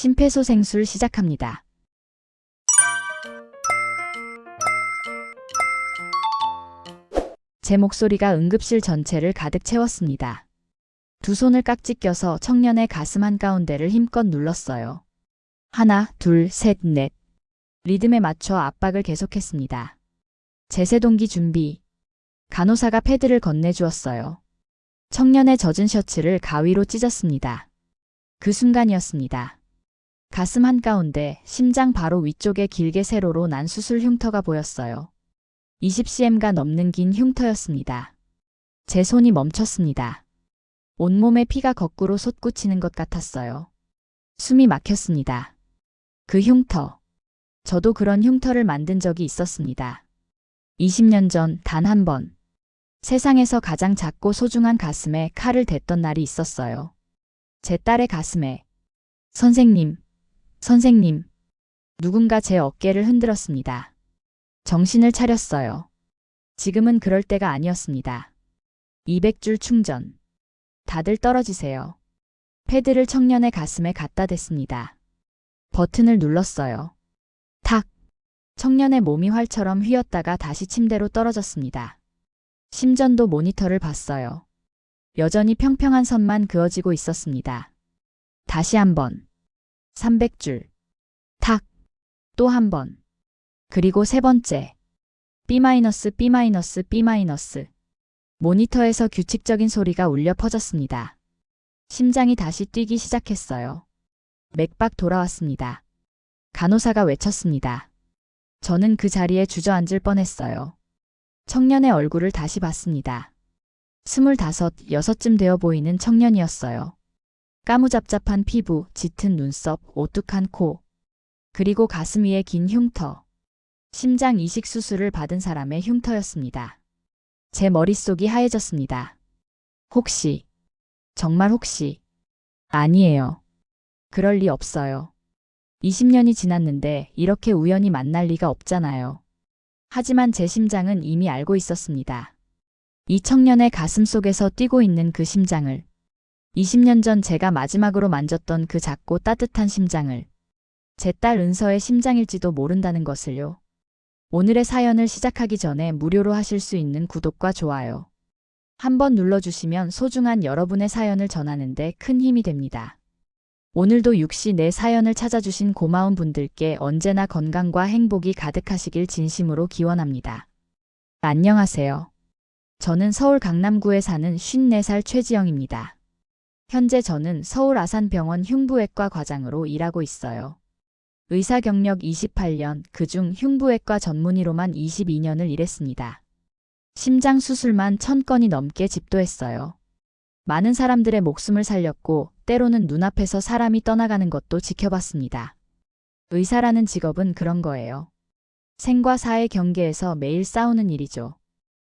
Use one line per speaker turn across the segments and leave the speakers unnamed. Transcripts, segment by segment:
심폐소생술 시작합니다. 제 목소리가 응급실 전체를 가득 채웠습니다. 두 손을 깍지 껴서 청년의 가슴 한가운데를 힘껏 눌렀어요. 하나, 둘, 셋, 넷. 리듬에 맞춰 압박을 계속했습니다. 제세동기 준비. 간호사가 패드를 건네주었어요. 청년의 젖은 셔츠를 가위로 찢었습니다. 그 순간이었습니다. 가슴 한가운데, 심장 바로 위쪽에 길게 세로로 난 수술 흉터가 보였어요. 20cm가 넘는 긴 흉터였습니다. 제 손이 멈췄습니다. 온몸에 피가 거꾸로 솟구치는 것 같았어요. 숨이 막혔습니다. 그 흉터. 저도 그런 흉터를 만든 적이 있었습니다. 20년 전 단 한 번. 세상에서 가장 작고 소중한 가슴에 칼을 댔던 날이 있었어요. 제 딸의 가슴에. 선생님, 선생님. 누군가 제 어깨를 흔들었습니다. 정신을 차렸어요. 지금은 그럴 때가 아니었습니다. 200줄 충전. 다들 떨어지세요. 패드를 청년의 가슴에 갖다 댔습니다. 버튼을 눌렀어요. 탁! 청년의 몸이 활처럼 휘었다가 다시 침대로 떨어졌습니다. 심전도 모니터를 봤어요. 여전히 평평한 선만 그어지고 있었습니다. 다시 한 번. 300줄. 탁! 또 한 번. 그리고 세 번째. B-, B-, B-. 모니터에서 규칙적인 소리가 울려 퍼졌습니다. 심장이 다시 뛰기 시작했어요. 맥박 돌아왔습니다. 간호사가 외쳤습니다. 저는 그 자리에 주저앉을 뻔했어요. 청년의 얼굴을 다시 봤습니다. 25, 6쯤 되어 보이는 청년이었어요. 까무잡잡한 피부, 짙은 눈썹, 오뚝한 코. 그리고 가슴 위에 긴 흉터. 심장 이식 수술을 받은 사람의 흉터였습니다. 제 머릿속이 하얘졌습니다. 혹시, 정말 혹시, 아니에요. 그럴 리 없어요. 20년이 지났는데 이렇게 우연히 만날 리가 없잖아요. 하지만 제 심장은 이미 알고 있었습니다. 이 청년의 가슴 속에서 뛰고 있는 그 심장을, 20년 전 제가 마지막으로 만졌던 그 작고 따뜻한 심장을, 제 딸 은서의 심장일지도 모른다는 것을요. 오늘의 사연을 시작하기 전에 무료로 하실 수 있는 구독과 좋아요. 한번 눌러주시면 소중한 여러분의 사연을 전하는데 큰 힘이 됩니다. 오늘도 육시 내 사연을 찾아주신 고마운 분들께 언제나 건강과 행복이 가득하시길 진심으로 기원합니다. 안녕하세요. 저는 서울 강남구에 사는 54살 최지영입니다. 현재 저는 서울 아산병원 흉부외과 과장으로 일하고 있어요. 의사 경력 28년, 그중 흉부외과 전문의로만 22년을 일했습니다. 심장 수술만 1000건이 넘게 집도했어요. 많은 사람들의 목숨을 살렸고 때로는 눈앞에서 사람이 떠나가는 것도 지켜봤습니다. 의사라는 직업은 그런 거예요. 생과 사의 경계에서 매일 싸우는 일이죠.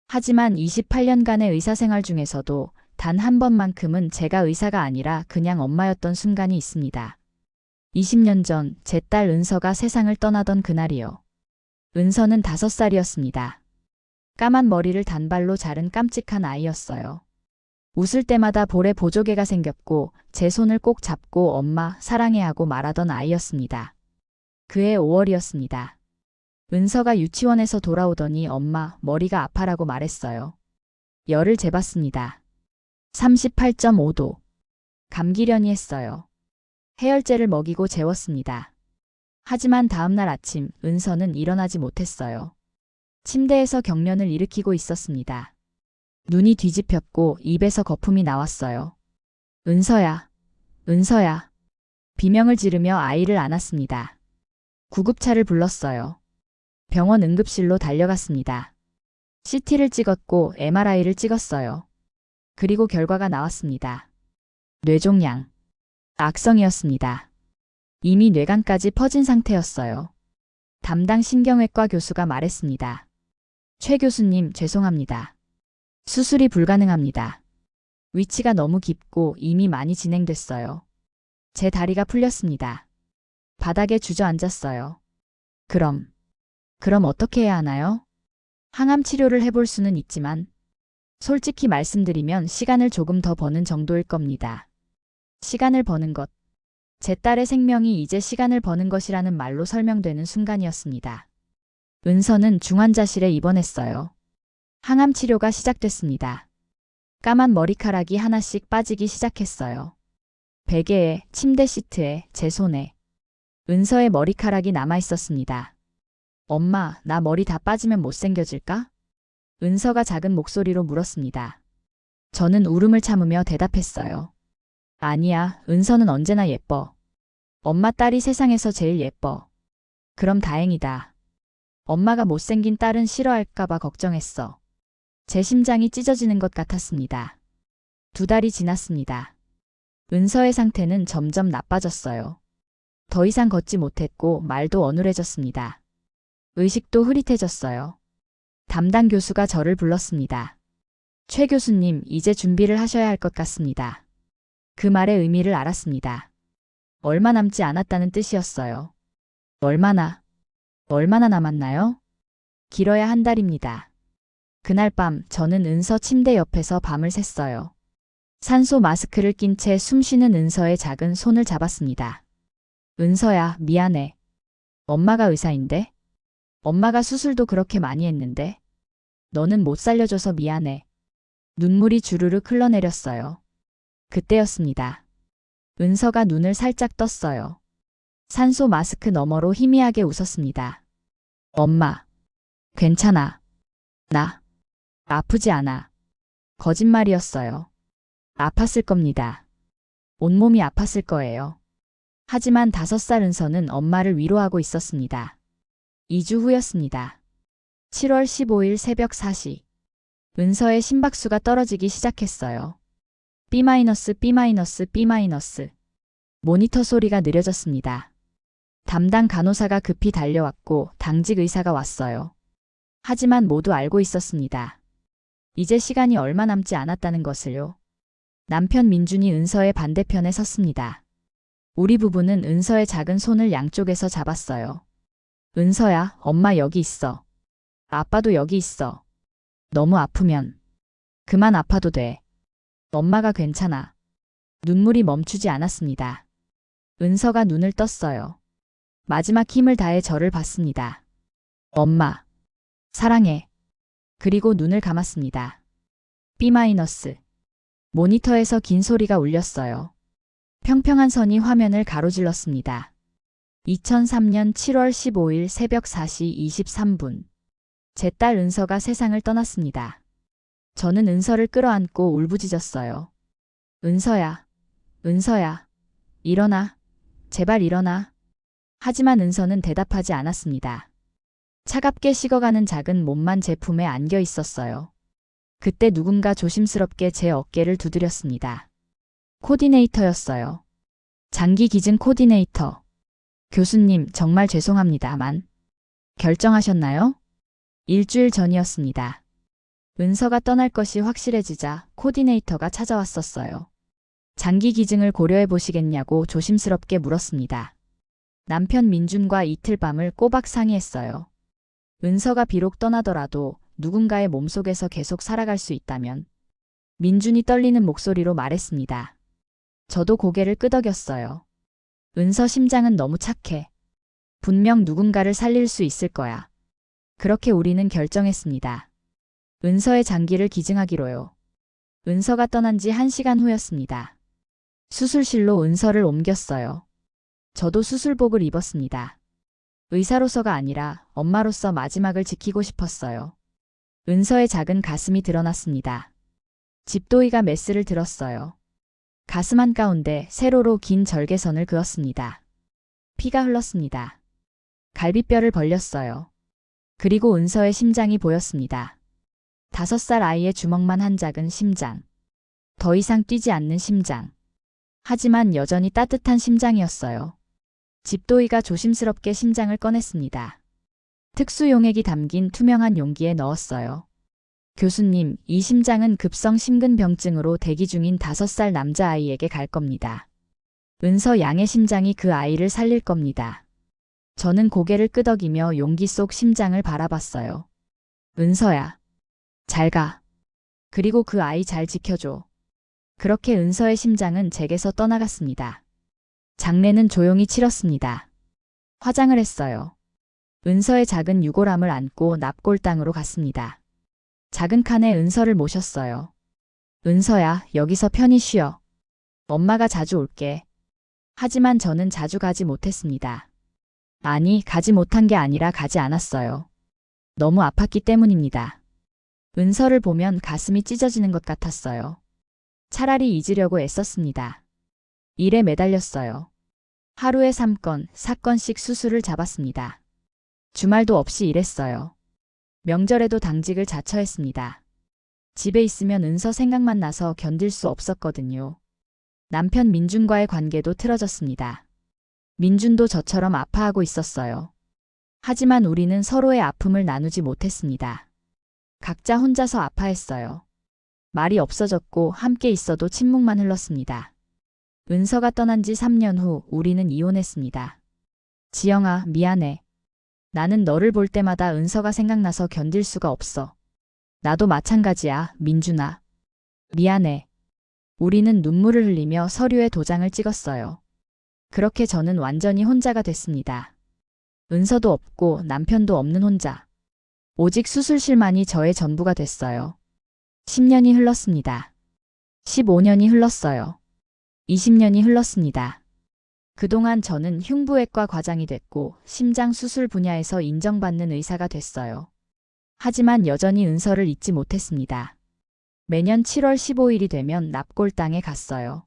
하지만 28년간의 의사생활 중에서도 단 한 번만큼은 제가 의사가 아니라 그냥 엄마였던 순간이 있습니다. 20년 전 제 딸 은서가 세상을 떠나던 그날이요. 은서는 5살이었습니다. 까만 머리를 단발로 자른 깜찍한 아이였어요. 웃을 때마다 볼에 보조개가 생겼고 제 손을 꼭 잡고 엄마 사랑해 하고 말하던 아이였습니다. 그해 5월이었습니다. 은서가 유치원에서 돌아오더니 엄마 머리가 아파라고 말했어요. 열을 재봤습니다. 38.5도. 감기려니 했어요. 해열제를 먹이고 재웠습니다. 하지만 다음날 아침 은서는 일어나지 못했어요. 침대에서 경련을 일으키고 있었습니다. 눈이 뒤집혔고 입에서 거품이 나왔어요. 은서야, 은서야. 비명을 지르며 아이를 안았습니다. 구급차를 불렀어요. 병원 응급실로 달려갔습니다. CT를 찍었고 MRI를 찍었어요. 그리고 결과가 나왔습니다. 뇌종양. 악성이었습니다. 이미 뇌간까지 퍼진 상태였어요. 담당 신경외과 교수가 말했습니다. 최 교수님, 죄송합니다. 수술이 불가능합니다. 위치가 너무 깊고 이미 많이 진행됐어요. 제 다리가 풀렸습니다. 바닥에 주저앉았어요. 그럼 어떻게 해야 하나요? 항암 치료를 해볼 수는 있지만 솔직히 말씀드리면 시간을 조금 더 버는 정도일 겁니다. 시간을 버는 것. 제 딸의 생명이 이제 시간을 버는 것이라는 말로 설명되는 순간이었습니다. 은서는 중환자실에 입원했어요. 항암 치료가 시작됐습니다. 까만 머리카락이 하나씩 빠지기 시작했어요. 베개에, 침대 시트에, 제 손에. 은서의 머리카락이 남아 있었습니다. 엄마, 나 머리 다 빠지면 못생겨질까? 은서가 작은 목소리로 물었습니다. 저는 울음을 참으며 대답했어요. 아니야, 은서는 언제나 예뻐. 엄마 딸이 세상에서 제일 예뻐. 그럼 다행이다. 엄마가 못생긴 딸은 싫어할까봐 걱정했어. 제 심장이 찢어지는 것 같았습니다. 2달이 지났습니다. 은서의 상태는 점점 나빠졌어요. 더 이상 걷지 못했고 말도 어눌해졌습니다. 의식도 흐릿해졌어요. 담당 교수가 저를 불렀습니다. 최 교수님, 이제 준비를 하셔야 할 것 같습니다. 그 말의 의미를 알았습니다. 얼마 남지 않았다는 뜻이었어요. 얼마나 남았나요? 길어야 1달입니다. 그날 밤 저는 은서 침대 옆에서 밤을 샜어요. 산소 마스크를 낀 채 숨쉬는 은서의 작은 손을 잡았습니다. 은서야, 미안해. 엄마가 의사인데? 엄마가 수술도 그렇게 많이 했는데? 너는 못 살려줘서 미안해. 눈물이 주르륵 흘러내렸어요. 그때였습니다. 은서가 눈을 살짝 떴어요. 산소 마스크 너머로 희미하게 웃었습니다. 엄마, 괜찮아. 나 아프지 않아. 거짓말이었어요. 아팠을 겁니다. 온몸이 아팠을 거예요. 하지만 5살 은서는 엄마를 위로하고 있었습니다. 2주 후였습니다. 7월 15일 새벽 4시. 은서의 심박수가 떨어지기 시작했어요. B-, B-, B-. 모니터 소리가 느려졌습니다. 담당 간호사가 급히 달려왔고 당직 의사가 왔어요. 하지만 모두 알고 있었습니다. 이제 시간이 얼마 남지 않았다는 것을요. 남편 민준이 은서의 반대편에 섰습니다. 우리 부부는 은서의 작은 손을 양쪽에서 잡았어요. 은서야, 엄마 여기 있어. 아빠도 여기 있어. 너무 아프면 그만 아파도 돼. 엄마가 괜찮아. 눈물이 멈추지 않았습니다. 은서가 눈을 떴어요. 마지막 힘을 다해 저를 봤습니다. 엄마, 사랑해. 그리고 눈을 감았습니다. B-. 모니터에서 긴 소리가 울렸어요. 평평한 선이 화면을 가로질렀습니다. 2003년 7월 15일 새벽 4시 23분. 제 딸 은서가 세상을 떠났습니다. 저는 은서를 끌어안고 울부짖었어요. 은서야, 은서야, 일어나, 제발 일어나. 하지만 은서는 대답하지 않았습니다. 차갑게 식어가는 작은 몸만 제 품에 안겨 있었어요. 그때 누군가 조심스럽게 제 어깨를 두드렸습니다. 코디네이터였어요. 장기 기증 코디네이터. 교수님, 정말 죄송합니다만. 결정하셨나요? 일주일 전이었습니다. 은서가 떠날 것이 확실해지자 코디네이터가 찾아왔었어요. 장기 기증을 고려해 보시겠냐고 조심스럽게 물었습니다. 남편 민준과 이틀 밤을 꼬박 상의했어요. 은서가 비록 떠나더라도 누군가의 몸속에서 계속 살아갈 수 있다면. 민준이 떨리는 목소리로 말했습니다. 저도 고개를 끄덕였어요. 은서 심장은 너무 착해. 분명 누군가를 살릴 수 있을 거야. 그렇게 우리는 결정했습니다. 은서의 장기를 기증하기로요. 은서가 떠난 지 1시간 후였습니다. 수술실로 은서를 옮겼어요. 저도 수술복을 입었습니다. 의사로서가 아니라 엄마로서 마지막을 지키고 싶었어요. 은서의 작은 가슴이 드러났습니다. 집도이가 메스를 들었어요. 가슴 한가운데 세로로 긴 절개선을 그었습니다. 피가 흘렀습니다. 갈비뼈를 벌렸어요. 그리고 은서의 심장이 보였습니다. 5살 아이의 주먹만 한 작은 심장. 더 이상 뛰지 않는 심장. 하지만 여전히 따뜻한 심장이었어요. 집도이가 조심스럽게 심장을 꺼냈습니다. 특수 용액이 담긴 투명한 용기에 넣었어요. 교수님, 이 심장은 급성 심근병증으로 대기 중인 5살 남자아이에게 갈 겁니다. 은서 양의 심장이 그 아이를 살릴 겁니다. 저는 고개를 끄덕이며 용기 속 심장을 바라봤어요. 은서야, 잘 가. 그리고 그 아이 잘 지켜줘. 그렇게 은서의 심장은 제게서 떠나갔습니다. 장례는 조용히 치렀습니다. 화장을 했어요. 은서의 작은 유골함을 안고 납골당으로 갔습니다. 작은 칸에 은서를 모셨어요. 은서야, 여기서 편히 쉬어. 엄마가 자주 올게. 하지만 저는 자주 가지 못했습니다. 아니, 가지 못한 게 아니라 가지 않았어요. 너무 아팠기 때문입니다. 은서를 보면 가슴이 찢어지는 것 같았어요. 차라리 잊으려고 애썼습니다. 일에 매달렸어요. 하루에 3건, 4건씩 수술을 잡았습니다. 주말도 없이 일했어요. 명절에도 당직을 자처했습니다. 집에 있으면 은서 생각만 나서 견딜 수 없었거든요. 남편 민준과의 관계도 틀어졌습니다. 민준도 저처럼 아파하고 있었어요. 하지만 우리는 서로의 아픔을 나누지 못했습니다. 각자 혼자서 아파했어요. 말이 없어졌고 함께 있어도 침묵만 흘렀습니다. 은서가 떠난 지 3년 후 우리는 이혼했습니다. 지영아, 미안해. 나는 너를 볼 때마다 은서가 생각나서 견딜 수가 없어. 나도 마찬가지야, 민준아. 미안해. 우리는 눈물을 흘리며 서류에 도장을 찍었어요. 그렇게 저는 완전히 혼자가 됐습니다. 은서도 없고 남편도 없는 혼자. 오직 수술실만이 저의 전부가 됐어요. 10년이 흘렀습니다. 15년이 흘렀어요. 20년이 흘렀습니다. 그동안 저는 흉부외과 과장이 됐고 심장 수술 분야에서 인정받는 의사가 됐어요. 하지만 여전히 은서를 잊지 못했습니다. 매년 7월 15일이 되면 납골당에 갔어요.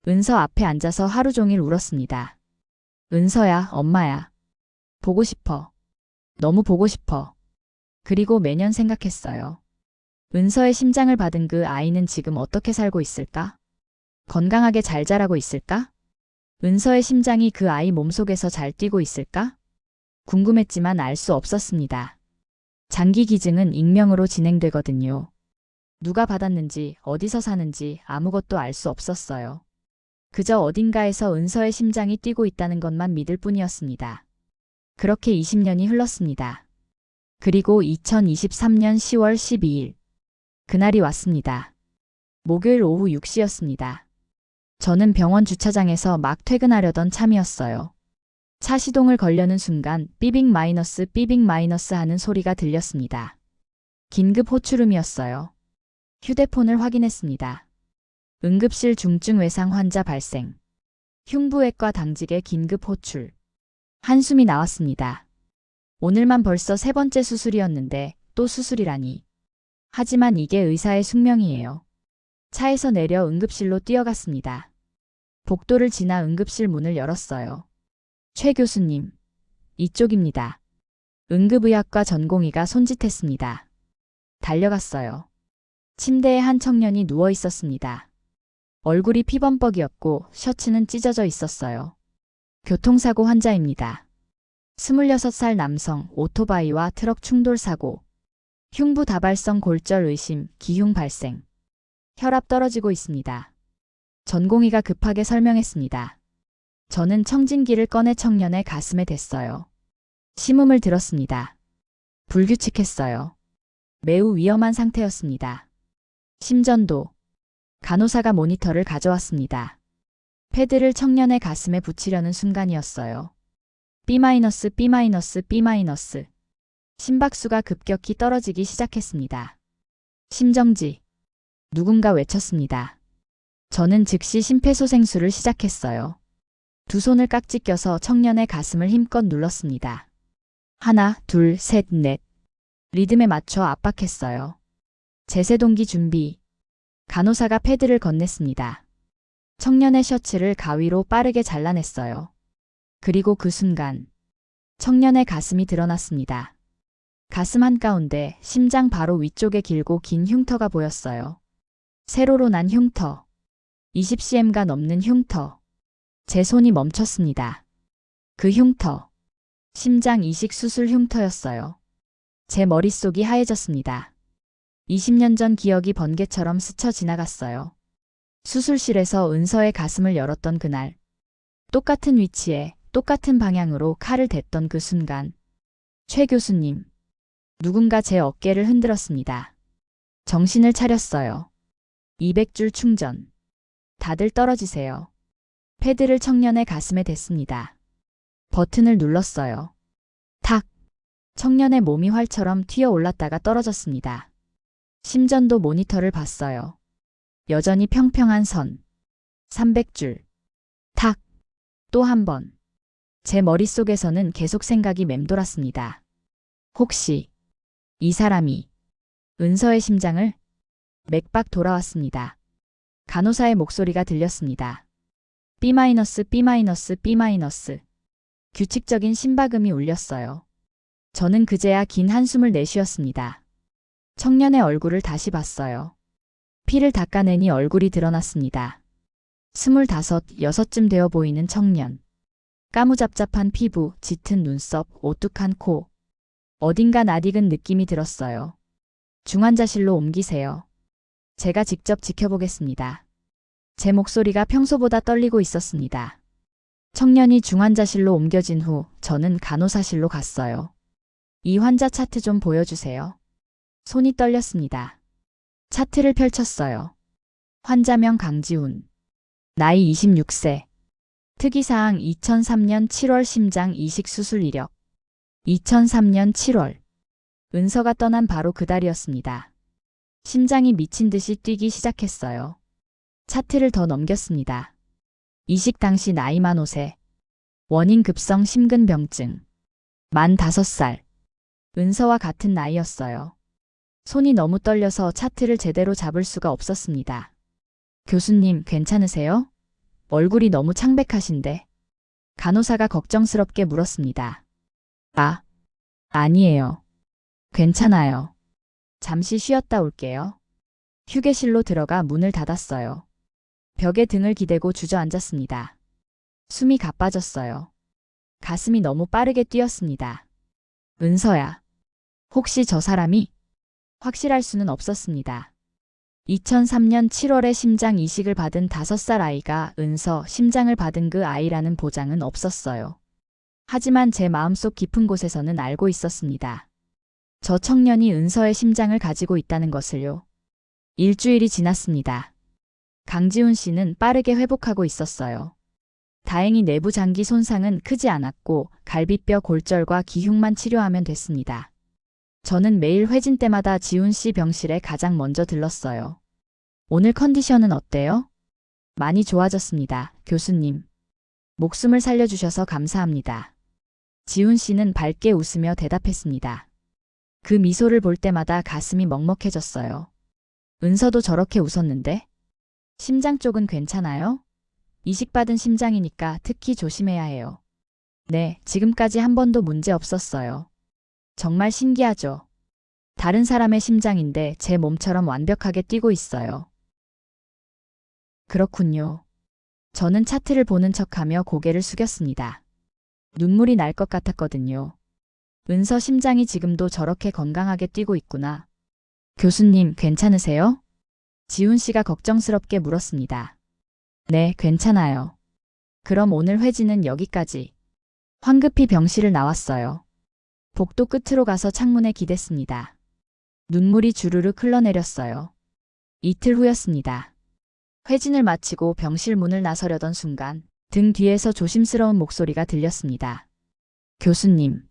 은서 앞에 앉아서 하루 종일 울었습니다. 은서야, 엄마야. 보고 싶어. 너무 보고 싶어. 그리고 매년 생각했어요. 은서의 심장을 받은 그 아이는 지금 어떻게 살고 있을까? 건강하게 잘 자라고 있을까? 은서의 심장이 그 아이 몸속에서 잘 뛰고 있을까? 궁금했지만 알 수 없었습니다. 장기 기증은 익명으로 진행되거든요. 누가 받았는지, 어디서 사는지 아무것도 알 수 없었어요. 그저 어딘가에서 은서의 심장이 뛰고 있다는 것만 믿을 뿐이었습니다. 그렇게 20년이 흘렀습니다. 그리고 2023년 10월 12일. 그날이 왔습니다. 목요일 오후 6시였습니다. 저는 병원 주차장에서 막 퇴근하려던 참이었어요. 차 시동을 걸려는 순간 삐빅 마이너스 하는 소리가 들렸습니다. 긴급 호출음이었어요. 휴대폰을 확인했습니다. 응급실 중증 외상 환자 발생. 흉부외과 당직의 긴급 호출. 한숨이 나왔습니다. 오늘만 벌써 3번째 수술이었는데 또 수술이라니. 하지만 이게 의사의 숙명이에요. 차에서 내려 응급실로 뛰어갔습니다. 복도를 지나 응급실 문을 열었어요. 최 교수님, 이쪽입니다. 응급의학과 전공의가 손짓했습니다. 달려갔어요. 침대에 한 청년이 누워 있었습니다. 얼굴이 피범벅이었고 셔츠는 찢어져 있었어요. 교통사고 환자입니다. 26살 남성, 오토바이와 트럭 충돌 사고. 흉부 다발성 골절 의심, 기흉 발생. 혈압 떨어지고 있습니다. 전공의가 급하게 설명했습니다. 저는 청진기를 꺼내 청년의 가슴에 댔어요. 심음을 들었습니다. 불규칙했어요. 매우 위험한 상태였습니다. 심전도. 간호사가 모니터를 가져왔습니다. 패드를 청년의 가슴에 붙이려는 순간이었어요. B-, B-. 심박수가 급격히 떨어지기 시작했습니다. 심정지. 누군가 외쳤습니다. 저는 즉시 심폐소생술을 시작했어요. 두 손을 깍지 껴서 청년의 가슴을 힘껏 눌렀습니다. 하나, 둘, 셋, 넷. 리듬에 맞춰 압박했어요. 제세동기 준비. 간호사가 패드를 건넸습니다. 청년의 셔츠를 가위로 빠르게 잘라냈어요. 그리고 그 순간 청년의 가슴이 드러났습니다. 가슴 한가운데 심장 바로 위쪽에 길고 긴 흉터가 보였어요. 세로로 난 흉터. 20cm가 넘는 흉터. 제 손이 멈췄습니다. 그 흉터. 심장 이식 수술 흉터였어요. 제 머릿속이 하얘졌습니다. 20년 전 기억이 번개처럼 스쳐 지나갔어요. 수술실에서 은서의 가슴을 열었던 그날. 똑같은 위치에 똑같은 방향으로 칼을 댔던 그 순간. 최 교수님. 누군가 제 어깨를 흔들었습니다. 정신을 차렸어요. 200줄 충전. 다들 떨어지세요. 패드를 청년의 가슴에 댔습니다. 버튼을 눌렀어요. 탁! 청년의 몸이 활처럼 튀어 올랐다가 떨어졌습니다. 심전도 모니터를 봤어요. 여전히 평평한 선. 300줄. 탁! 또 한 번. 제 머릿속에서는 계속 생각이 맴돌았습니다. 혹시 이 사람이 은서의 심장을? 맥박 돌아왔습니다. 간호사의 목소리가 들렸습니다. B-, B-. 규칙적인 심박음이 울렸어요. 저는 그제야 긴 한숨을 내쉬었습니다. 청년의 얼굴을 다시 봤어요. 피를 닦아내니 얼굴이 드러났습니다. 25, 6쯤 되어 보이는 청년. 까무잡잡한 피부, 짙은 눈썹, 오뚝한 코. 어딘가 낯익은 느낌이 들었어요. 중환자실로 옮기세요. 제가 직접 지켜보겠습니다. 제 목소리가 평소보다 떨리고 있었습니다. 청년이 중환자실로 옮겨진 후 저는 간호사실로 갔어요. 이 환자 차트 좀 보여주세요. 손이 떨렸습니다. 차트를 펼쳤어요. 환자명 강지훈. 나이 26세. 특이사항 2003년 7월 심장 이식 수술 이력. 2003년 7월. 은서가 떠난 바로 그달이었습니다. 심장이 미친 듯이 뛰기 시작했어요. 차트를 더 넘겼습니다. 이식 당시 나이 만 5세. 원인 급성 심근병증. 만 5살. 은서와 같은 나이였어요. 손이 너무 떨려서 차트를 제대로 잡을 수가 없었습니다. 교수님, 괜찮으세요? 얼굴이 너무 창백하신데. 간호사가 걱정스럽게 물었습니다. 아니에요. 괜찮아요. 잠시 쉬었다 올게요. 휴게실로 들어가 문을 닫았어요. 벽에 등을 기대고 주저앉았습니다. 숨이 가빠졌어요. 가슴이 너무 빠르게 뛰었습니다. 은서야. 혹시 저 사람이? 확실할 수는 없었습니다. 2003년 7월에 심장 이식을 받은 5살 아이가 은서 심장을 받은 그 아이라는 보장은 없었어요. 하지만 제 마음속 깊은 곳에서는 알고 있었습니다. 저 청년이 은서의 심장을 가지고 있다는 것을요. 일주일이 지났습니다. 강지훈 씨는 빠르게 회복하고 있었어요. 다행히 내부 장기 손상은 크지 않았고 갈비뼈 골절과 기흉만 치료하면 됐습니다. 저는 매일 회진 때마다 지훈 씨 병실에 가장 먼저 들렀어요. 오늘 컨디션은 어때요? 많이 좋아졌습니다, 교수님. 목숨을 살려주셔서 감사합니다. 지훈 씨는 밝게 웃으며 대답했습니다. 그 미소를 볼 때마다 가슴이 먹먹해졌어요. 은서도 저렇게 웃었는데? 심장 쪽은 괜찮아요? 이식받은 심장이니까 특히 조심해야 해요. 네, 지금까지 한 번도 문제 없었어요. 정말 신기하죠? 다른 사람의 심장인데 제 몸처럼 완벽하게 뛰고 있어요. 그렇군요. 저는 차트를 보는 척하며 고개를 숙였습니다. 눈물이 날 것 같았거든요. 은서 심장이 지금도 저렇게 건강하게 뛰고 있구나. 교수님, 괜찮으세요? 지훈 씨가 걱정스럽게 물었습니다. 네, 괜찮아요. 그럼 오늘 회진은 여기까지. 황급히 병실을 나왔어요. 복도 끝으로 가서 창문에 기댔습니다. 눈물이 주르륵 흘러내렸어요. 이틀 후였습니다. 회진을 마치고 병실 문을 나서려던 순간 등 뒤에서 조심스러운 목소리가 들렸습니다. 교수님.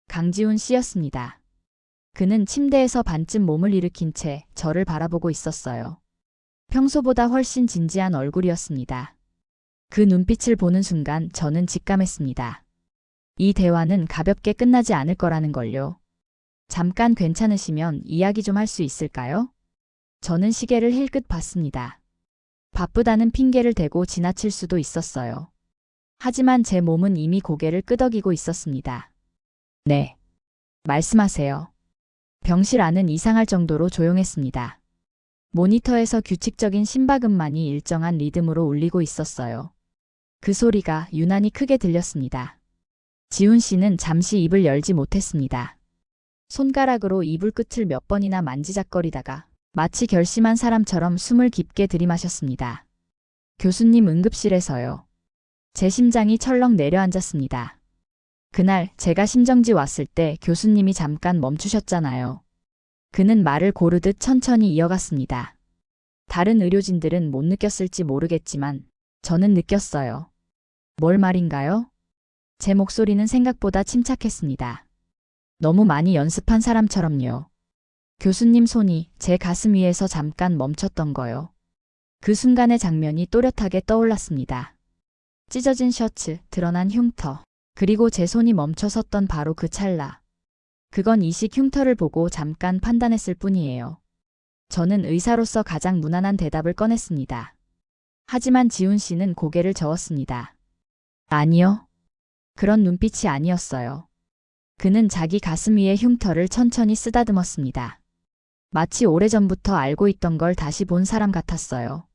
강지훈 씨였습니다. 그는 침대에서 반쯤 몸을 일으킨 채 저를 바라보고 있었어요. 평소보다 훨씬 진지한 얼굴이었습니다. 그 눈빛을 보는 순간 저는 직감했습니다. 이 대화는 가볍게 끝나지 않을 거라는 걸요. 잠깐 괜찮으시면 이야기 좀 할 수 있을까요? 저는 시계를 힐끗 봤습니다. 바쁘다는 핑계를 대고 지나칠 수도 있었어요. 하지만 제 몸은 이미 고개를 끄덕이고 있었습니다. 네. 말씀하세요. 병실 안은 이상할 정도로 조용했습니다. 모니터에서 규칙적인 심박음만이 일정한 리듬으로 울리고 있었어요. 그 소리가 유난히 크게 들렸습니다. 지훈 씨는 잠시 입을 열지 못했습니다. 손가락으로 이불 끝을 몇 번이나 만지작거리다가 마치 결심한 사람처럼 숨을 깊게 들이마셨습니다. 교수님 응급실에서요. 제 심장이 철렁 내려앉았습니다. 그날 제가 심정지 왔을 때 교수님이 잠깐 멈추셨잖아요. 그는 말을 고르듯 천천히 이어갔습니다. 다른 의료진들은 못 느꼈을지 모르겠지만 저는 느꼈어요. 뭘 말인가요? 제 목소리는 생각보다 침착했습니다. 너무 많이 연습한 사람처럼요. 교수님 손이 제 가슴 위에서 잠깐 멈췄던 거요. 그 순간의 장면이 또렷하게 떠올랐습니다. 찢어진 셔츠, 드러난 흉터, 그리고 제 손이 멈춰 섰던 바로 그 찰나. 그건 이식 흉터를 보고 잠깐 판단했을 뿐이에요. 저는 의사로서 가장 무난한 대답을 꺼냈습니다. 하지만 지훈 씨는 고개를 저었습니다. 아니요. 그런 눈빛이 아니었어요. 그는 자기 가슴 위의 흉터를 천천히 쓰다듬었습니다. 마치 오래전부터 알고 있던 걸 다시 본 사람 같았어요.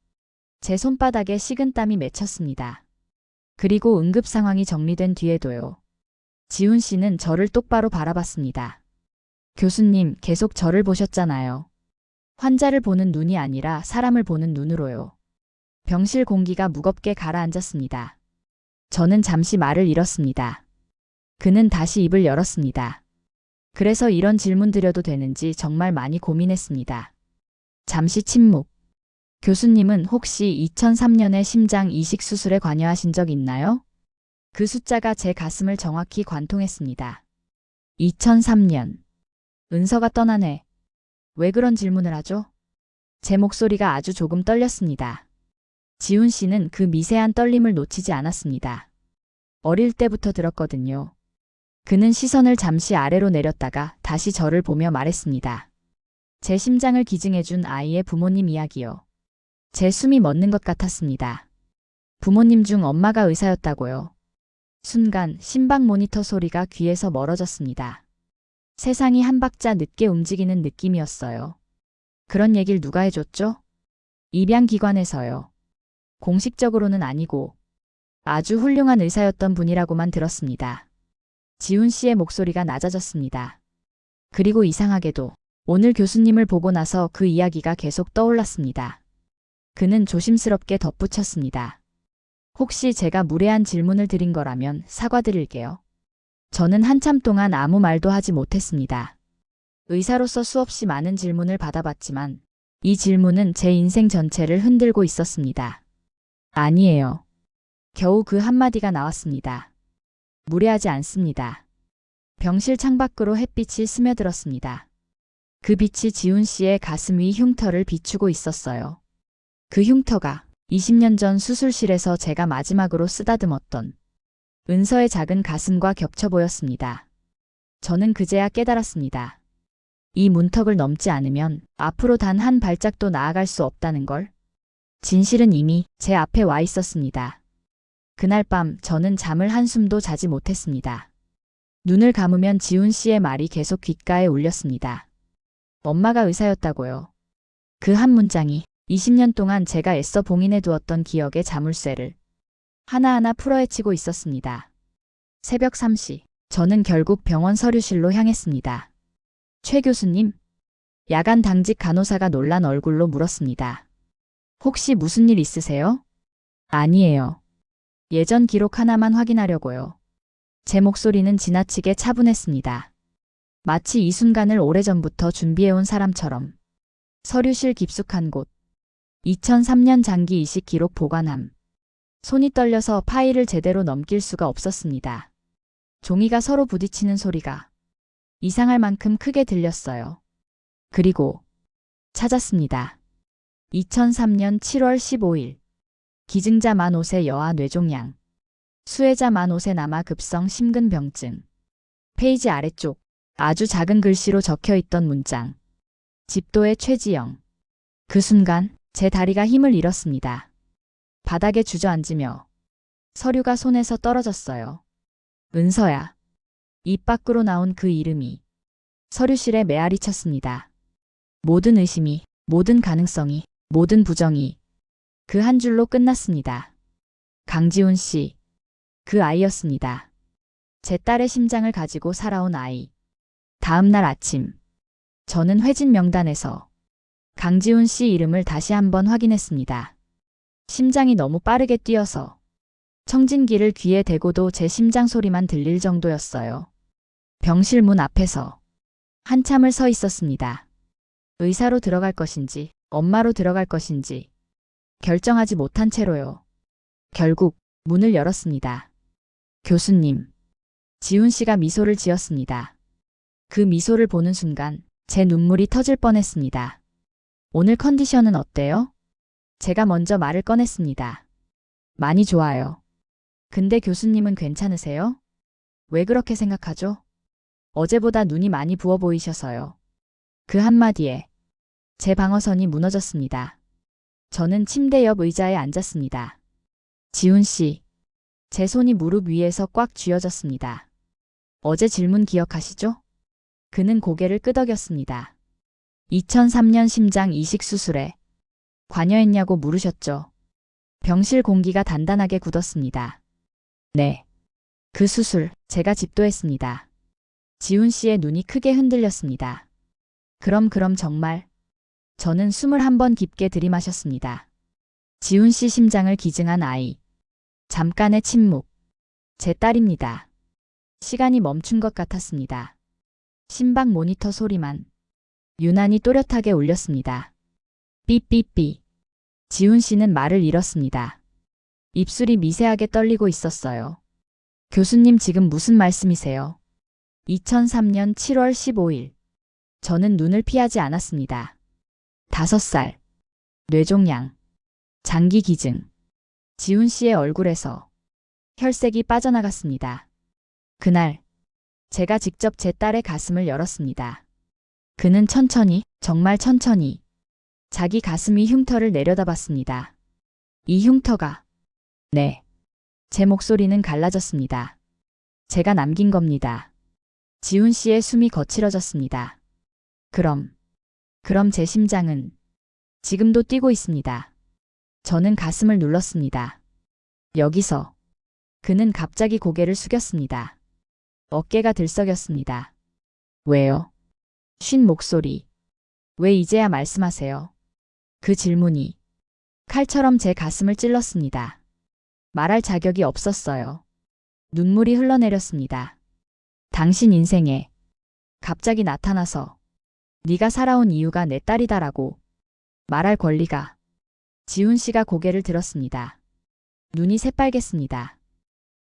제 손바닥에 식은땀이 맺혔습니다. 그리고 응급 상황이 정리된 뒤에도요. 지훈 씨는 저를 똑바로 바라봤습니다. 교수님, 계속 저를 보셨잖아요. 환자를 보는 눈이 아니라 사람을 보는 눈으로요. 병실 공기가 무겁게 가라앉았습니다. 저는 잠시 말을 잃었습니다. 그는 다시 입을 열었습니다. 그래서 이런 질문 드려도 되는지 정말 많이 고민했습니다. 잠시 침묵. 교수님은 혹시 2003년에 심장 이식 수술에 관여하신 적 있나요? 그 숫자가 제 가슴을 정확히 관통했습니다. 2003년. 은서가 떠난 해. 왜 그런 질문을 하죠? 제 목소리가 아주 조금 떨렸습니다. 지훈 씨는 그 미세한 떨림을 놓치지 않았습니다. 어릴 때부터 들었거든요. 그는 시선을 잠시 아래로 내렸다가 다시 저를 보며 말했습니다. 제 심장을 기증해준 아이의 부모님 이야기요. 제 숨이 멎는 것 같았습니다. 부모님 중 엄마가 의사였다고요. 순간 심박 모니터 소리가 귀에서 멀어졌습니다. 세상이 한 박자 늦게 움직이는 느낌이었어요. 그런 얘기를 누가 해줬죠? 입양기관에서요. 공식적으로는 아니고 아주 훌륭한 의사였던 분이라고만 들었습니다. 지훈 씨의 목소리가 낮아졌습니다. 그리고 이상하게도 오늘 교수님을 보고 나서 그 이야기가 계속 떠올랐습니다. 그는 조심스럽게 덧붙였습니다. 혹시 제가 무례한 질문을 드린 거라면 사과드릴게요. 저는 한참 동안 아무 말도 하지 못했습니다. 의사로서 수없이 많은 질문을 받아봤지만 이 질문은 제 인생 전체를 흔들고 있었습니다. 아니에요. 겨우 그 한마디가 나왔습니다. 무례하지 않습니다. 병실 창밖으로 햇빛이 스며들었습니다. 그 빛이 지훈 씨의 가슴 위 흉터를 비추고 있었어요. 그 흉터가 20년 전 수술실에서 제가 마지막으로 쓰다듬었던 은서의 작은 가슴과 겹쳐 보였습니다. 저는 그제야 깨달았습니다. 이 문턱을 넘지 않으면 앞으로 단 한 발짝도 나아갈 수 없다는 걸. 진실은 이미 제 앞에 와 있었습니다. 그날 밤 저는 잠을 한숨도 자지 못했습니다. 눈을 감으면 지훈 씨의 말이 계속 귓가에 울렸습니다. 엄마가 의사였다고요. 그 한 문장이 20년 동안 제가 애써 봉인해 두었던 기억의 자물쇠를 하나하나 풀어헤치고 있었습니다. 새벽 3시, 저는 결국 병원 서류실로 향했습니다. 최 교수님? 야간 당직 간호사가 놀란 얼굴로 물었습니다. 혹시 무슨 일 있으세요? 아니에요. 예전 기록 하나만 확인하려고요. 제 목소리는 지나치게 차분했습니다. 마치 이 순간을 오래전부터 준비해온 사람처럼. 서류실 깊숙한 곳. 2003년 장기 이식 기록 보관함. 손이 떨려서 파일을 제대로 넘길 수가 없었습니다. 종이가 서로 부딪히는 소리가 이상할 만큼 크게 들렸어요. 그리고 찾았습니다. 2003년 7월 15일. 기증자 만 5세 여아 뇌종양. 수혜자 만 5세 남아 급성 심근병증. 페이지 아래쪽 아주 작은 글씨로 적혀있던 문장. 집도의 최지영. 그 순간 제 다리가 힘을 잃었습니다. 바닥에 주저앉으며 서류가 손에서 떨어졌어요. 은서야. 입 밖으로 나온 그 이름이 서류실에 메아리 쳤습니다. 모든 의심이, 모든 가능성이, 모든 부정이 그 한 줄로 끝났습니다. 강지훈 씨. 그 아이였습니다. 제 딸의 심장을 가지고 살아온 아이. 다음 날 아침, 저는 회진 명단에서 강지훈 씨 이름을 다시 한번 확인했습니다. 심장이 너무 빠르게 뛰어서 청진기를 귀에 대고도 제 심장 소리만 들릴 정도였어요. 병실 문 앞에서 한참을 서 있었습니다. 의사로 들어갈 것인지 엄마로 들어갈 것인지 결정하지 못한 채로요. 결국 문을 열었습니다. 교수님. 지훈 씨가 미소를 지었습니다. 그 미소를 보는 순간 제 눈물이 터질 뻔했습니다. 오늘 컨디션은 어때요? 제가 먼저 말을 꺼냈습니다. 많이 좋아요. 근데 교수님은 괜찮으세요? 왜 그렇게 생각하죠? 어제보다 눈이 많이 부어 보이셔서요. 그 한마디에 제 방어선이 무너졌습니다. 저는 침대 옆 의자에 앉았습니다. 지훈 씨. 제 손이 무릎 위에서 꽉 쥐어졌습니다. 어제 질문 기억하시죠? 그는 고개를 끄덕였습니다. 2003년 심장 이식 수술에 관여했냐고 물으셨죠. 병실 공기가 단단하게 굳었습니다. 네. 그 수술 제가 집도했습니다. 지훈 씨의 눈이 크게 흔들렸습니다. 그럼 정말. 저는 숨을 한 번 깊게 들이마셨습니다. 지훈 씨 심장을 기증한 아이. 잠깐의 침묵. 제 딸입니다. 시간이 멈춘 것 같았습니다. 심박 모니터 소리만 유난히 또렷하게 울렸습니다. 삐삐삐. 지훈 씨는 말을 잃었습니다. 입술이 미세하게 떨리고 있었어요. 교수님 지금 무슨 말씀이세요? 2003년 7월 15일. 저는 눈을 피하지 않았습니다. 5살. 뇌종양. 장기 기증. 지훈 씨의 얼굴에서 혈색이 빠져나갔습니다. 그날 제가 직접 제 딸의 가슴을 열었습니다. 그는 천천히, 정말 천천히 자기 가슴 위 흉터를 내려다봤습니다. 이 흉터가 네. 제 목소리는 갈라졌습니다. 제가 남긴 겁니다. 지훈 씨의 숨이 거칠어졌습니다. 그럼 제 심장은 지금도 뛰고 있습니다. 저는 가슴을 눌렀습니다. 여기서 그는 갑자기 고개를 숙였습니다. 어깨가 들썩였습니다. 왜요? 쉰 목소리. 왜 이제야 말씀하세요? 그 질문이 칼처럼 제 가슴을 찔렀습니다. 말할 자격이 없었어요. 눈물이 흘러내렸습니다. 당신 인생에 갑자기 나타나서 네가 살아온 이유가 내 딸이다라고 말할 권리가. 지훈 씨가 고개를 들었습니다. 눈이 새빨갰습니다.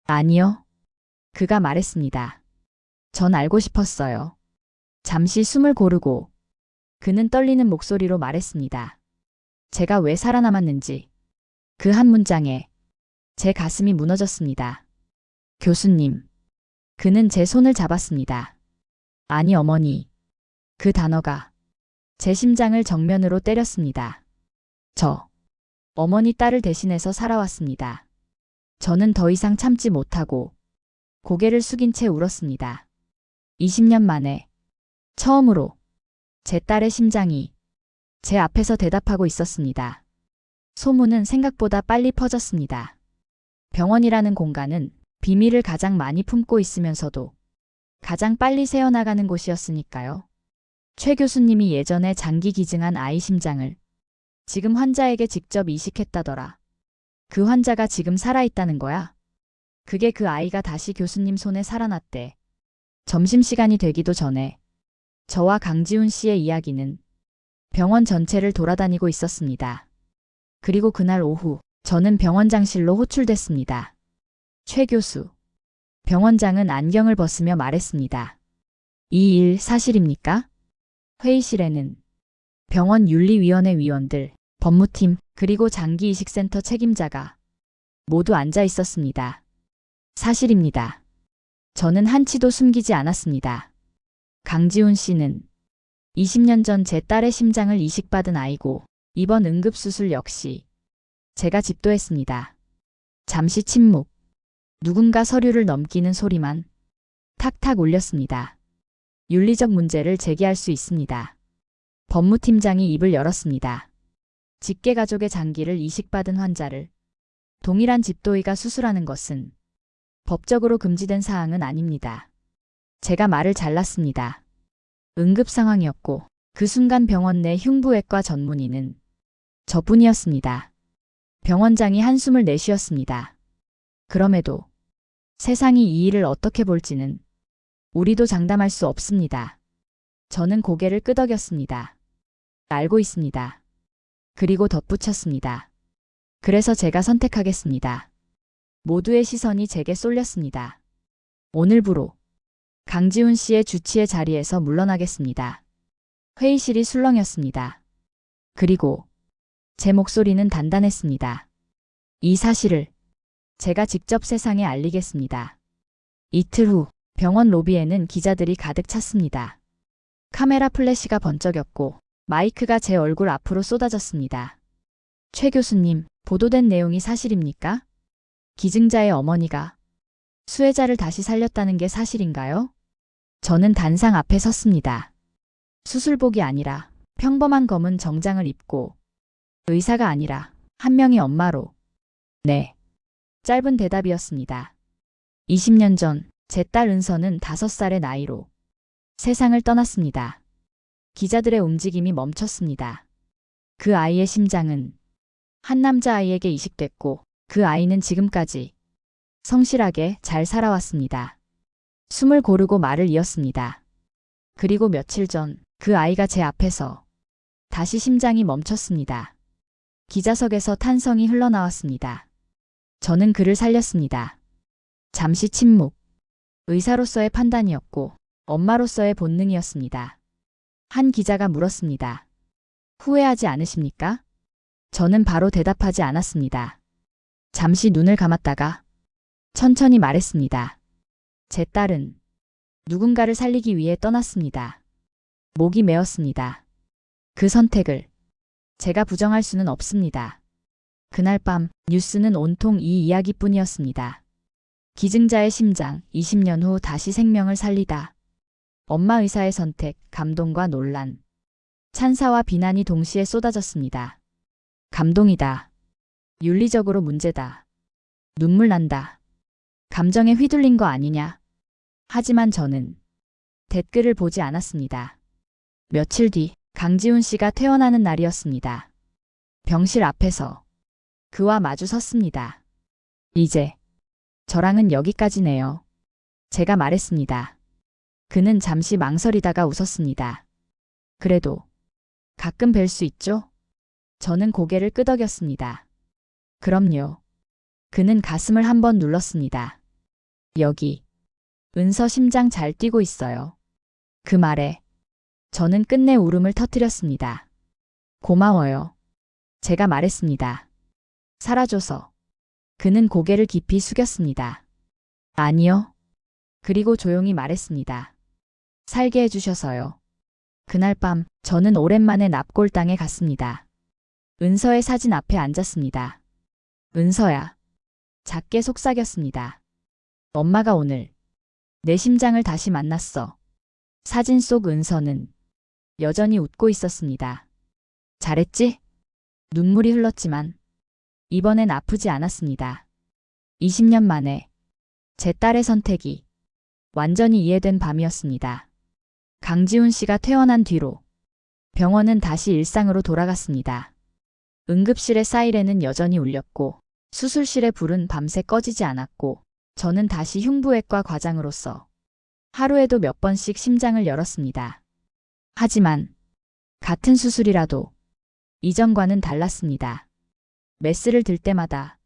아니요. 그가 말했습니다. 전 알고 싶었어요. 잠시 숨을 고르고 그는 떨리는 목소리로 말했습니다. 제가 왜 살아남았는지. 그 한 문장에 제 가슴이 무너졌습니다. 교수님. 그는 제 손을 잡았습니다. 아니 어머니. 그 단어가 제 심장을 정면으로 때렸습니다. 저 어머니 딸을 대신해서 살아왔습니다. 저는 더 이상 참지 못하고 고개를 숙인 채 울었습니다. 20년 만에 처음으로 제 딸의 심장이 제 앞에서 대답하고 있었습니다. 소문은 생각보다 빨리 퍼졌습니다. 병원이라는 공간은 비밀을 가장 많이 품고 있으면서도 가장 빨리 새어나가는 곳이었으니까요. 최 교수님이 예전에 장기 기증한 아이 심장을 지금 환자에게 직접 이식했다더라. 그 환자가 지금 살아있다는 거야. 그게 그 아이가 다시 교수님 손에 살아났대. 점심시간이 되기도 전에 저와 강지훈 씨의 이야기는 병원 전체를 돌아다니고 있었습니다. 그리고 그날 오후 저는 병원장실로 호출됐습니다. 최 교수. 병원장은 안경을 벗으며 말했습니다. 이 일 사실입니까? 회의실에는 병원 윤리위원회 위원들, 법무팀, 그리고 장기이식센터 책임자가 모두 앉아 있었습니다. 사실입니다. 저는 한치도 숨기지 않았습니다. 강지훈 씨는 20년 전 제 딸의 심장을 이식받은 아이고 이번 응급수술 역시 제가 집도했습니다. 잠시 침묵. 누군가 서류를 넘기는 소리만 탁탁 울렸습니다. 윤리적 문제를 제기할 수 있습니다. 법무팀장이 입을 열었습니다. 직계가족의 장기를 이식받은 환자를 동일한 집도의가 수술하는 것은 법적으로 금지된 사항은 아닙니다. 제가 말을 잘랐습니다. 응급 상황이었고 그 순간 병원 내 흉부외과 전문의는 저뿐이었습니다. 병원장이 한숨을 내쉬었습니다. 그럼에도 세상이 이 일을 어떻게 볼지는 우리도 장담할 수 없습니다. 저는 고개를 끄덕였습니다. 알고 있습니다. 그리고 덧붙였습니다. 그래서 제가 선택하겠습니다. 모두의 시선이 제게 쏠렸습니다. 오늘부로 강지훈 씨의 주치의 자리에서 물러나겠습니다. 회의실이 술렁였습니다. 그리고 제 목소리는 단단했습니다. 이 사실을 제가 직접 세상에 알리겠습니다. 이틀 후 병원 로비에는 기자들이 가득 찼습니다. 카메라 플래시가 번쩍였고 마이크가 제 얼굴 앞으로 쏟아졌습니다. 최 교수님, 보도된 내용이 사실입니까? 기증자의 어머니가 수혜자를 다시 살렸다는 게 사실인가요? 저는 단상 앞에 섰습니다. 수술복이 아니라 평범한 검은 정장을 입고 의사가 아니라 한 명의 엄마로. 네. 짧은 대답이었습니다. 20년 전 제 딸 은서는 5살의 나이로 세상을 떠났습니다. 기자들의 움직임이 멈췄습니다. 그 아이의 심장은 한 남자아이에게 이식됐고 그 아이는 지금까지 성실하게 잘 살아왔습니다. 숨을 고르고 말을 이었습니다. 그리고 며칠 전 그 아이가 제 앞에서 다시 심장이 멈췄습니다. 기자석에서 탄성이 흘러나왔습니다. 저는 그를 살렸습니다. 잠시 침묵. 의사로서의 판단이었고 엄마로서의 본능이었습니다. 한 기자가 물었습니다. 후회하지 않으십니까? 저는 바로 대답하지 않았습니다. 잠시 눈을 감았다가 천천히 말했습니다. 제 딸은 누군가를 살리기 위해 떠났습니다. 목이 메었습니다. 그 선택을 제가 부정할 수는 없습니다. 그날 밤 뉴스는 온통 이 이야기뿐이었습니다. 기증자의 심장, 20년 후 다시 생명을 살리다. 엄마 의사의 선택, 감동과 논란. 찬사와 비난이 동시에 쏟아졌습니다. 감동이다. 윤리적으로 문제다. 눈물 난다. 감정에 휘둘린 거 아니냐. 하지만 저는 댓글을 보지 않았습니다. 며칠 뒤 강지훈 씨가 퇴원하는 날이었습니다. 병실 앞에서 그와 마주 섰습니다. 이제 저랑은 여기까지네요. 제가 말했습니다. 그는 잠시 망설이다가 웃었습니다. 그래도 가끔 뵐 수 있죠? 저는 고개를 끄덕였습니다. 그럼요. 그는 가슴을 한번 눌렀습니다. 여기. 은서 심장 잘 뛰고 있어요. 그 말에 저는 끝내 울음을 터뜨렸습니다. 고마워요. 제가 말했습니다. 살아줘서. 그는 고개를 깊이 숙였습니다. 아니요. 그리고 조용히 말했습니다. 살게 해주셔서요. 그날 밤 저는 오랜만에 납골당에 갔습니다. 은서의 사진 앞에 앉았습니다. 은서야. 작게 속삭였습니다. 엄마가 오늘 내 심장을 다시 만났어. 사진 속 은서는 여전히 웃고 있었습니다. 잘했지? 눈물이 흘렀지만 이번엔 아프지 않았습니다. 20년 만에 제 딸의 선택이 완전히 이해된 밤이었습니다. 강지훈 씨가 퇴원한 뒤로 병원은 다시 일상으로 돌아갔습니다. 응급실의 사이렌은 여전히 울렸고 수술실의 불은 밤새 꺼지지 않았고 저는 다시 흉부외과 과장으로서 하루에도 몇 번씩 심장을 열었습니다. 하지만 같은 수술이라도 이전과는 달랐습니다. 메스를 들 때마다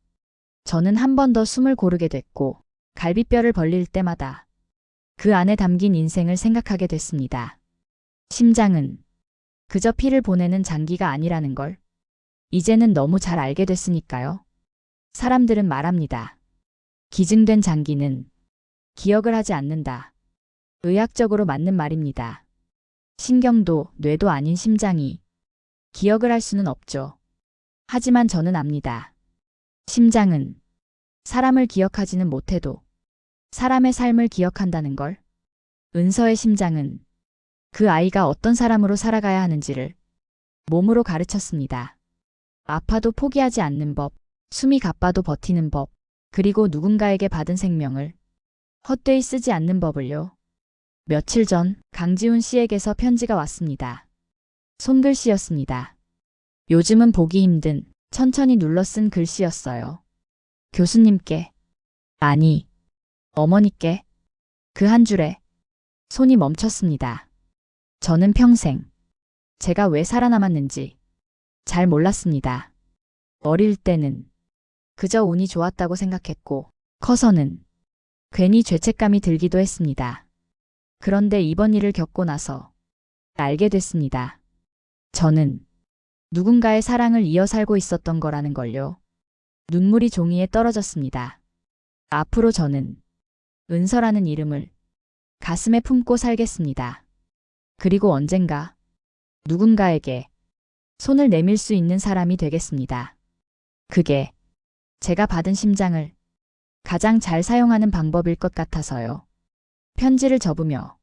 저는 한 번 더 숨을 고르게 됐고 갈비뼈를 벌릴 때마다 그 안에 담긴 인생을 생각하게 됐습니다. 심장은 그저 피를 보내는 장기가 아니라는 걸 이제는 너무 잘 알게 됐으니까요. 사람들은 말합니다. 기증된 장기는 기억을 하지 않는다. 의학적으로 맞는 말입니다. 신경도 뇌도 아닌 심장이 기억을 할 수는 없죠. 하지만 저는 압니다. 심장은 사람을 기억하지는 못해도 사람의 삶을 기억한다는 걸. 은서의 심장은 그 아이가 어떤 사람으로 살아가야 하는지를 몸으로 가르쳤습니다. 아파도 포기하지 않는 법, 숨이 가빠도 버티는 법, 그리고 누군가에게 받은 생명을 헛되이 쓰지 않는 법을요. 며칠 전 강지훈 씨에게서 편지가 왔습니다. 손글씨였습니다. 요즘은 보기 힘든 천천히 눌러 쓴 글씨였어요. 교수님께, 아니, 어머니께. 그 한 줄에 손이 멈췄습니다. 저는 평생 제가 왜 살아남았는지 잘 몰랐습니다. 어릴 때는 그저 운이 좋았다고 생각했고, 커서는 괜히 죄책감이 들기도 했습니다. 그런데 이번 일을 겪고 나서 알게 됐습니다. 저는 누군가의 사랑을 이어 살고 있었던 거라는 걸요. 눈물이 종이에 떨어졌습니다. 앞으로 저는 은서라는 이름을 가슴에 품고 살겠습니다. 그리고 언젠가 누군가에게 손을 내밀 수 있는 사람이 되겠습니다. 그게 제가 받은 심장을 가장 잘 사용하는 방법일 것 같아서요. 편지를 접으며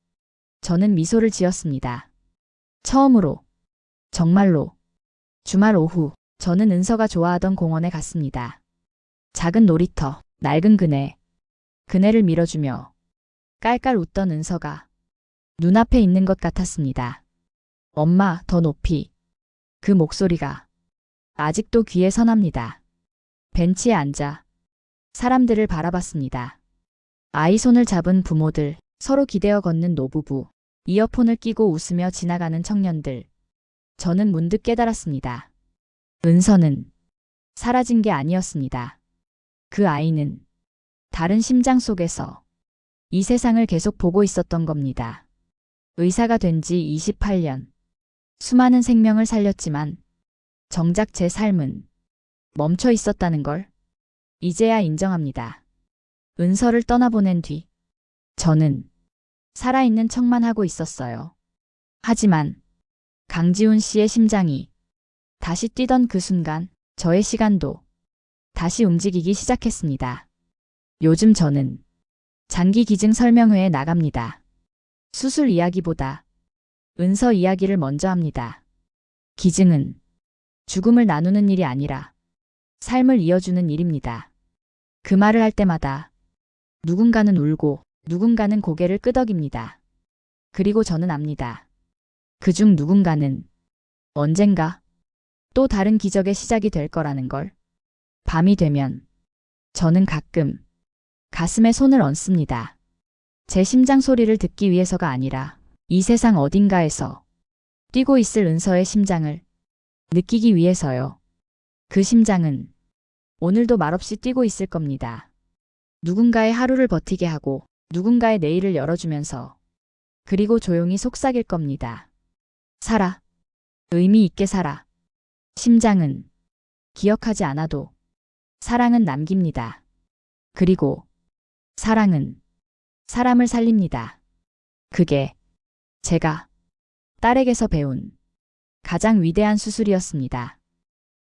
저는 미소를 지었습니다. 처음으로, 정말로, 주말 오후, 저는 은서가 좋아하던 공원에 갔습니다. 작은 놀이터, 낡은 그네, 그네를 밀어주며 깔깔 웃던 은서가 눈앞에 있는 것 같았습니다. 엄마, 더 높이. 그 목소리가 아직도 귀에 선합니다. 벤치에 앉아 사람들을 바라봤습니다. 아이 손을 잡은 부모들, 서로 기대어 걷는 노부부, 이어폰을 끼고 웃으며 지나가는 청년들. 저는 문득 깨달았습니다. 은서는 사라진 게 아니었습니다. 그 아이는 다른 심장 속에서 이 세상을 계속 보고 있었던 겁니다. 의사가 된 지 28년. 수많은 생명을 살렸지만 정작 제 삶은 멈춰 있었다는 걸 이제야 인정합니다. 은서를 떠나보낸 뒤 저는 살아있는 척만 하고 있었어요. 하지만 강지훈 씨의 심장이 다시 뛰던 그 순간 저의 시간도 다시 움직이기 시작했습니다. 요즘 저는 장기 기증 설명회에 나갑니다. 수술 이야기보다 은서 이야기를 먼저 합니다. 기증은 죽음을 나누는 일이 아니라 삶을 이어주는 일입니다. 그 말을 할 때마다 누군가는 울고 누군가는 고개를 끄덕입니다. 그리고 저는 압니다. 그중 누군가는 언젠가 또 다른 기적의 시작이 될 거라는 걸. 밤이 되면 저는 가끔 가슴에 손을 얹습니다. 제 심장 소리를 듣기 위해서가 아니라 이 세상 어딘가에서 뛰고 있을 은서의 심장을 느끼기 위해서요. 그 심장은 오늘도 말없이 뛰고 있을 겁니다. 누군가의 하루를 버티게 하고 누군가의 내일을 열어주면서 그리고 조용히 속삭일 겁니다. 살아. 의미 있게 살아. 심장은 기억하지 않아도 사랑은 남깁니다. 그리고 사랑은 사람을 살립니다. 그게 제가 딸에게서 배운 가장 위대한 수술이었습니다.